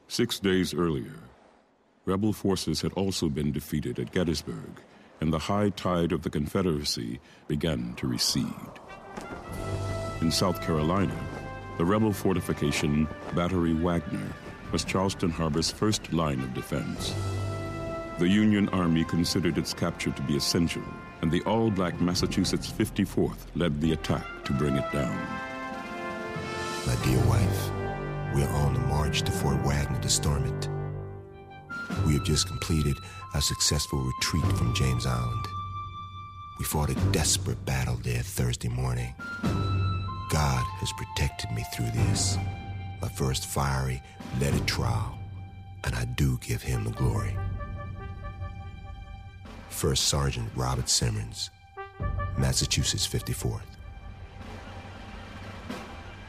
6 days earlier, rebel forces had also been defeated at Gettysburg, and the high tide of the Confederacy began to recede. In South Carolina, the rebel fortification Battery Wagner was Charleston Harbor's first line of defense. The Union Army considered its capture to be essential, and the all-black Massachusetts 54th led the attack to bring it down. My dear wife, we are on the march to Fort Wagner to storm it. We have just completed a successful retreat from James Island. We fought a desperate battle there Thursday morning. God has protected me through this, my first fiery, leaded trial, and I do give him the glory. First Sergeant Robert Simmons, Massachusetts 54th.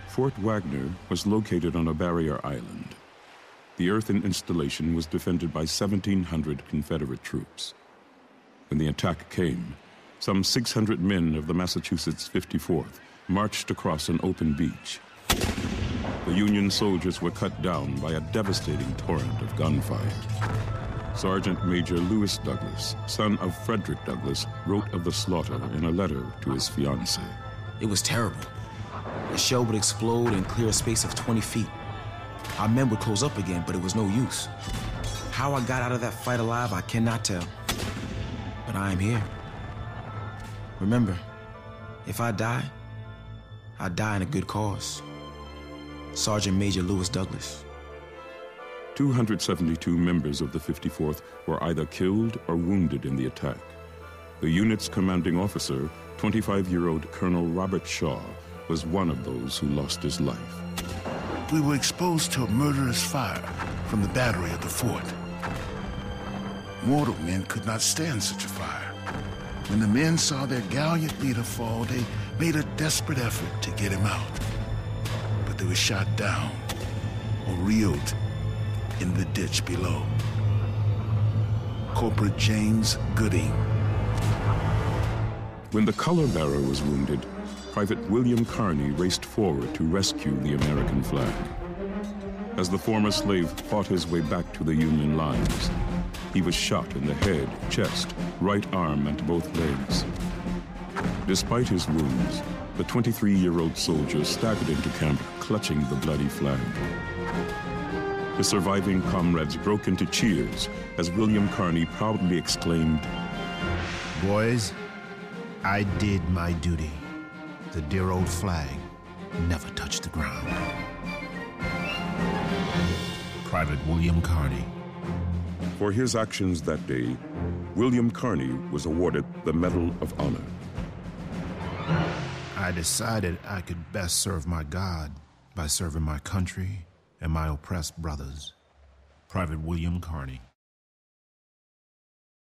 Fort Wagner was located on a barrier island. The earthen installation was defended by 1,700 Confederate troops. When the attack came, some 600 men of the Massachusetts 54th marched across an open beach. The Union soldiers were cut down by a devastating torrent of gunfire. Sergeant Major Lewis Douglas, son of Frederick Douglass, wrote of the slaughter in a letter to his fiancée. It was terrible. A shell would explode and clear a space of 20 feet. Our men would close up again, but it was no use. How I got out of that fight alive, I cannot tell. But I am here. Remember, if I die in a good cause. Sergeant Major Lewis Douglas. 272 members of the 54th were either killed or wounded in the attack. The unit's commanding officer, 25-year-old Colonel Robert Shaw, was one of those who lost his life. We were exposed to a murderous fire from the battery of the fort. Mortal men could not stand such a fire. When the men saw their gallant leader fall, they made a desperate effort to get him out. But they were shot down or reeled in the ditch below. Corporal James Gooding. When the color bearer was wounded, Private William Carney raced forward to rescue the American flag. As the former slave fought his way back to the Union lines, he was shot in the head, chest, right arm, and both legs. Despite his wounds, the 23-year-old soldier staggered into camp, clutching the bloody flag. His surviving comrades broke into cheers as William Carney proudly exclaimed, "Boys, I did my duty. The dear old flag never touched the ground." Private William Carney. For his actions that day, William Carney was awarded the Medal of Honor. I decided I could best serve my God by serving my country and my oppressed brothers. Private William Carney.